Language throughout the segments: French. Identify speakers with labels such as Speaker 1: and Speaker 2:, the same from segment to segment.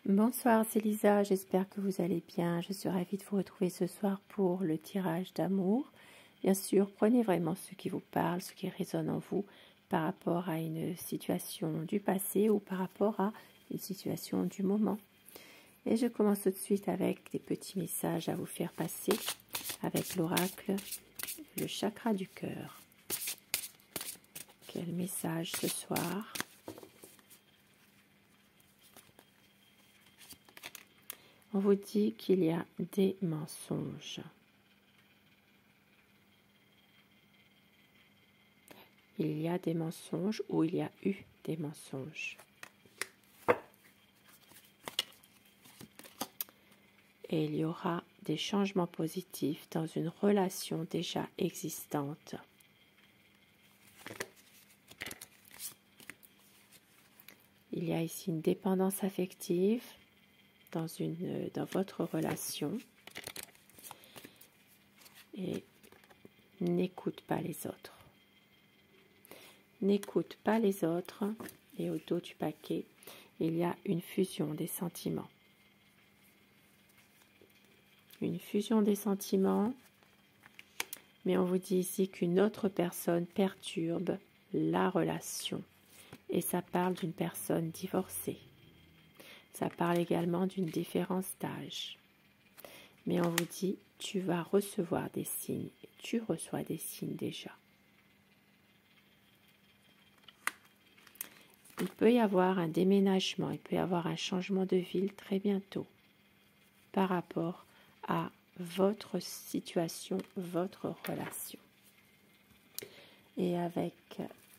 Speaker 1: Bonsoir, c'est Lisa, j'espère que vous allez bien. Je suis ravie de vous retrouver ce soir pour le tirage d'amour. Bien sûr, prenez vraiment ce qui vous parle, ce qui résonne en vous par rapport à une situation du passé ou par rapport à une situation du moment. Et je commence tout de suite avec des petits messages à vous faire passer avec l'oracle, le chakra du cœur. Quel message ce soir ? On vous dit qu'il y a des mensonges. Il y a des mensonges ou il y a eu des mensonges. Et il y aura des changements positifs dans une relation déjà existante. Il y a ici une dépendance affective dans votre relation. Et n'écoute pas les autres. N'écoute pas les autres. Et au dos du paquet, il y a une fusion des sentiments. Une fusion des sentiments. Mais on vous dit ici qu'une autre personne perturbe la relation. Et ça parle d'une personne divorcée. Ça parle également d'une différence d'âge. Mais on vous dit, tu vas recevoir des signes. Tu reçois des signes déjà. Il peut y avoir un déménagement, il peut y avoir un changement de ville très bientôt par rapport à votre situation, votre relation. Et avec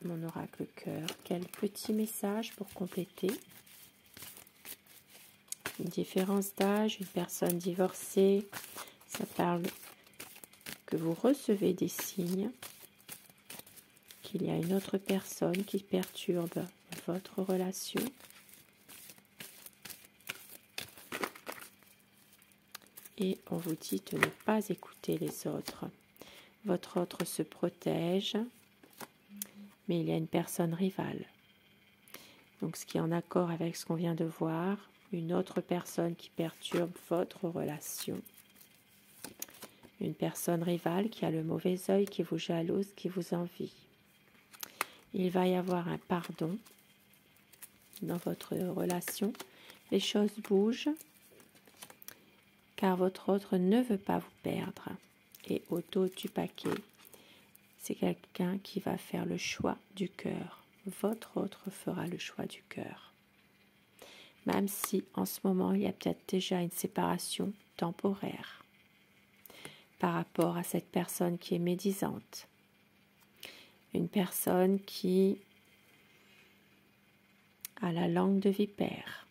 Speaker 1: mon oracle cœur, quel petit message pour compléter. Une différence d'âge, une personne divorcée, ça parle que vous recevez des signes, qu'il y a une autre personne qui perturbe votre relation. Et on vous dit de ne pas écouter les autres. Votre autre se protège, mais il y a une personne rivale. Donc ce qui est en accord avec ce qu'on vient de voir, une autre personne qui perturbe votre relation. Une personne rivale qui a le mauvais œil, qui vous jalouse, qui vous envie. Il va y avoir un pardon dans votre relation. Les choses bougent car votre autre ne veut pas vous perdre. Et au dos du paquet, c'est quelqu'un qui va faire le choix du cœur. Votre autre fera le choix du cœur. Même si en ce moment, il y a peut-être déjà une séparation temporaire par rapport à cette personne qui est médisante. Une personne qui a la langue de vipère.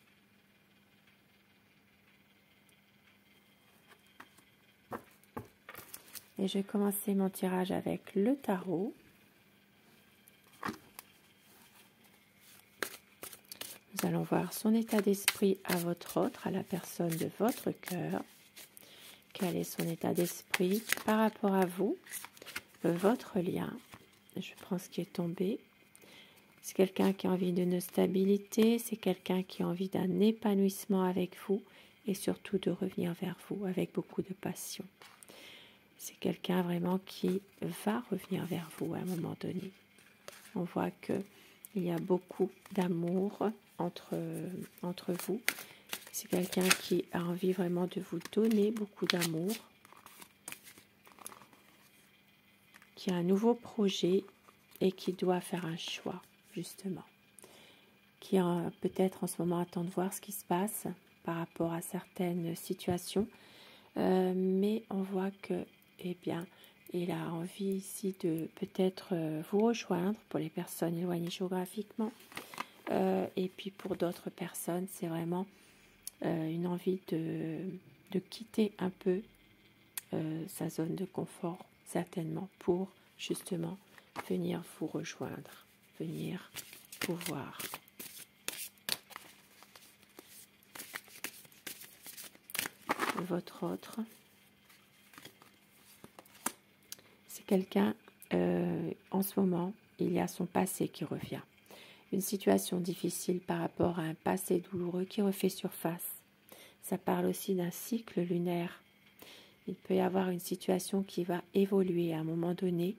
Speaker 1: Et je vais commencer mon tirage avec le tarot. Nous allons voir son état d'esprit à votre autre, à la personne de votre cœur. Quel est son état d'esprit par rapport à vous, votre lien. Je prends ce qui est tombé. C'est quelqu'un qui a envie d'une stabilité, c'est quelqu'un qui a envie d'un épanouissement avec vous et surtout de revenir vers vous avec beaucoup de passion. C'est quelqu'un vraiment qui va revenir vers vous à un moment donné. On voit qu'il y a beaucoup d'amour entre vous. C'est quelqu'un qui a envie vraiment de vous donner beaucoup d'amour, qui a un nouveau projet et qui doit faire un choix, justement. Qui peut-être en ce moment attend de voir ce qui se passe par rapport à certaines situations. Mais on voit que, eh bien, il a envie ici de peut-être vous rejoindre pour les personnes éloignées géographiquement. Et puis pour d'autres personnes, c'est vraiment une envie de quitter un peu sa zone de confort, certainement, pour justement venir vous rejoindre, venir vous voir. Votre autre, c'est quelqu'un, en ce moment, il y a son passé qui revient. une situation difficile par rapport à un passé douloureux qui refait surface. Ça parle aussi d'un cycle lunaire. Il peut y avoir une situation qui va évoluer à un moment donné.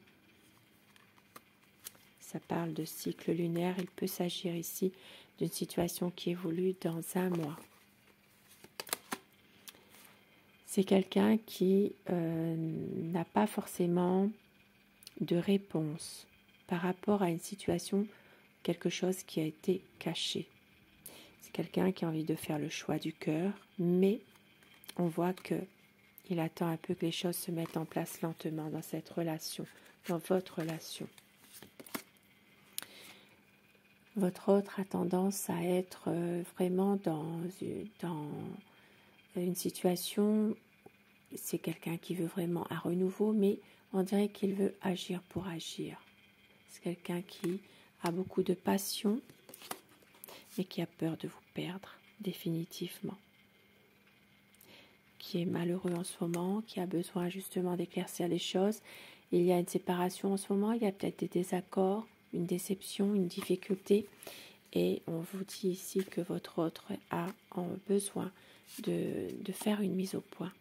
Speaker 1: Ça parle de cycle lunaire. Il peut s'agir ici d'une situation qui évolue dans un mois. C'est quelqu'un qui n'a pas forcément de réponse par rapport à une situation, quelque chose qui a été caché. C'est quelqu'un qui a envie de faire le choix du cœur, mais on voit qu'il attend un peu que les choses se mettent en place lentement dans cette relation, dans votre relation. Votre autre a tendance à être vraiment dans une situation, c'est quelqu'un qui veut vraiment un renouveau, mais on dirait qu'il veut agir pour agir. C'est quelqu'un qui a beaucoup de passion, mais qui a peur de vous perdre définitivement. Qui est malheureux en ce moment, qui a besoin justement d'éclaircir les choses. Il y a une séparation en ce moment, il y a peut-être des désaccords, une déception, une difficulté. Et on vous dit ici que votre autre a besoin de faire une mise au point.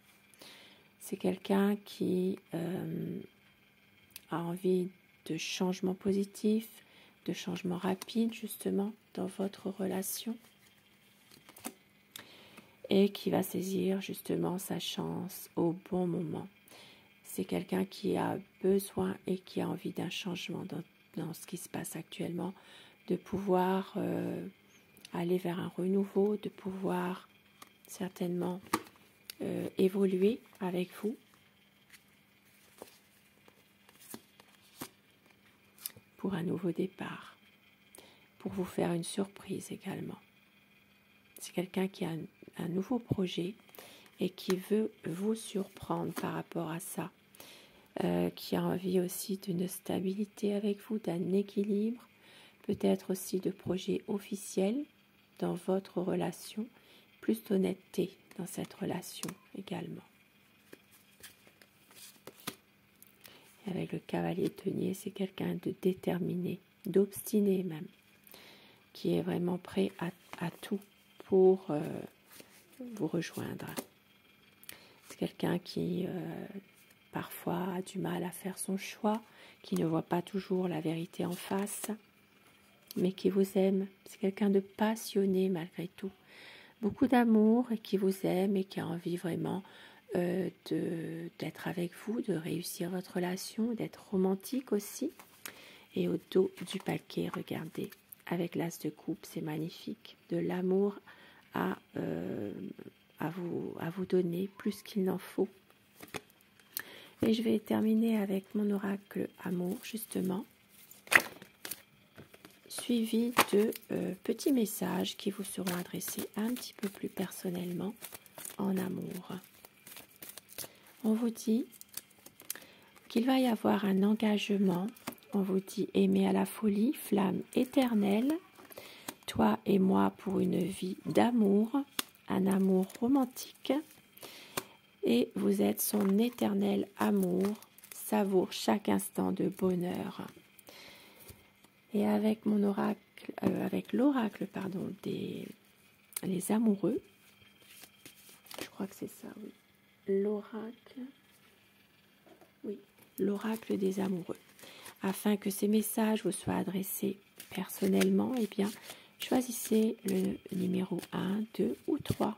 Speaker 1: C'est quelqu'un qui a envie de changement positif, de changement rapide justement dans votre relation et qui va saisir justement sa chance au bon moment. C'est quelqu'un qui a besoin et qui a envie d'un changement dans ce qui se passe actuellement, de pouvoir aller vers un renouveau, de pouvoir certainement évoluer avec vous. Pour un nouveau départ, pour vous faire une surprise également. C'est quelqu'un qui a un nouveau projet et qui veut vous surprendre par rapport à ça, qui a envie aussi d'une stabilité avec vous, d'un équilibre, peut-être aussi de projets officiels dans votre relation, plus d'honnêteté dans cette relation également. Avec le cavalier denier, c'est quelqu'un de déterminé, d'obstiné même, qui est vraiment prêt à tout pour vous rejoindre. C'est quelqu'un qui parfois a du mal à faire son choix, qui ne voit pas toujours la vérité en face, mais qui vous aime. C'est quelqu'un de passionné malgré tout. Beaucoup d'amour et qui vous aime et qui a envie vraiment d'être avec vous, de réussir votre relation, d'être romantique aussi. Et au dos du paquet, regardez, avec l'as de coupe, c'est magnifique. De l'amour à vous donner plus qu'il n'en faut. Et je vais terminer avec mon oracle amour, justement, suivi de petits messages qui vous seront adressés un petit peu plus personnellement en amour. On vous dit qu'il va y avoir un engagement, on vous dit aimer à la folie, flamme éternelle, toi et moi pour une vie d'amour, un amour romantique, et vous êtes son éternel amour, savoure chaque instant de bonheur. Et avec mon oracle, avec l'oracle des les amoureux, je crois que c'est ça, oui. L'oracle des amoureux. Afin que ces messages vous soient adressés personnellement, eh bien, choisissez le numéro 1, 2 ou 3.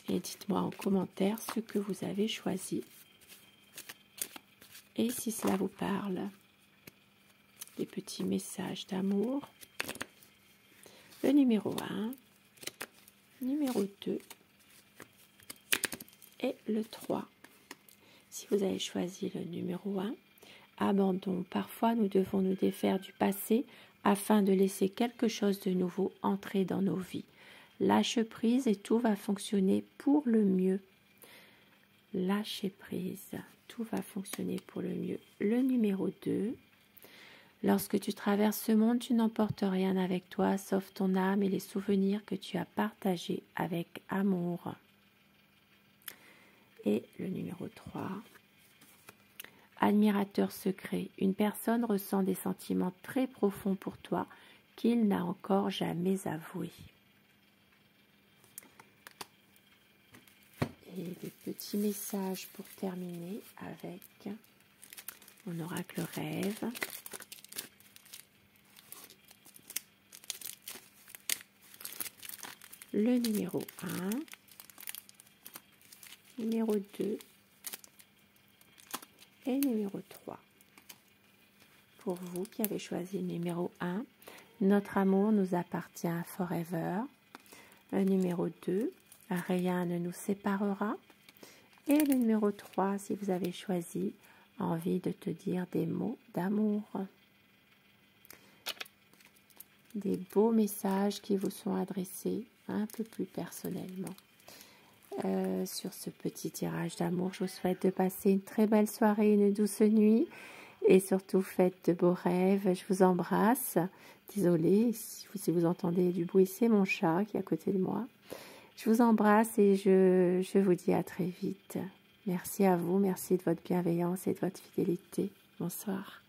Speaker 1: Et dites-moi en commentaire ce que vous avez choisi. Et si cela vous parle, des petits messages d'amour. Le numéro 1, numéro 2 et le 3. Si vous avez choisi le numéro 1, abandon. Parfois, nous devons nous défaire du passé afin de laisser quelque chose de nouveau entrer dans nos vies. Lâche prise et tout va fonctionner pour le mieux. Lâchez prise, tout va fonctionner pour le mieux. Le numéro 2, lorsque tu traverses ce monde, tu n'emportes rien avec toi, sauf ton âme et les souvenirs que tu as partagés avec amour. Et le numéro 3, admirateur secret. Une personne ressent des sentiments très profonds pour toi qu'il n'a encore jamais avoué. Et des petits messages pour terminer avec mon oracle rêve. Le numéro 1, numéro 2 et numéro 3. Pour vous qui avez choisi le numéro 1, notre amour nous appartient forever. Le numéro 2, rien ne nous séparera. Et le numéro 3, si vous avez choisi envie de te dire des mots d'amour. Des beaux messages qui vous sont adressés un peu plus personnellement. Sur ce petit tirage d'amour, je vous souhaite de passer une très belle soirée, une douce nuit. Et surtout, faites de beaux rêves. Je vous embrasse. Désolée si vous entendez du bruit, c'est mon chat qui est à côté de moi. Je vous embrasse et je vous dis à très vite. Merci à vous, merci de votre bienveillance et de votre fidélité. Bonsoir.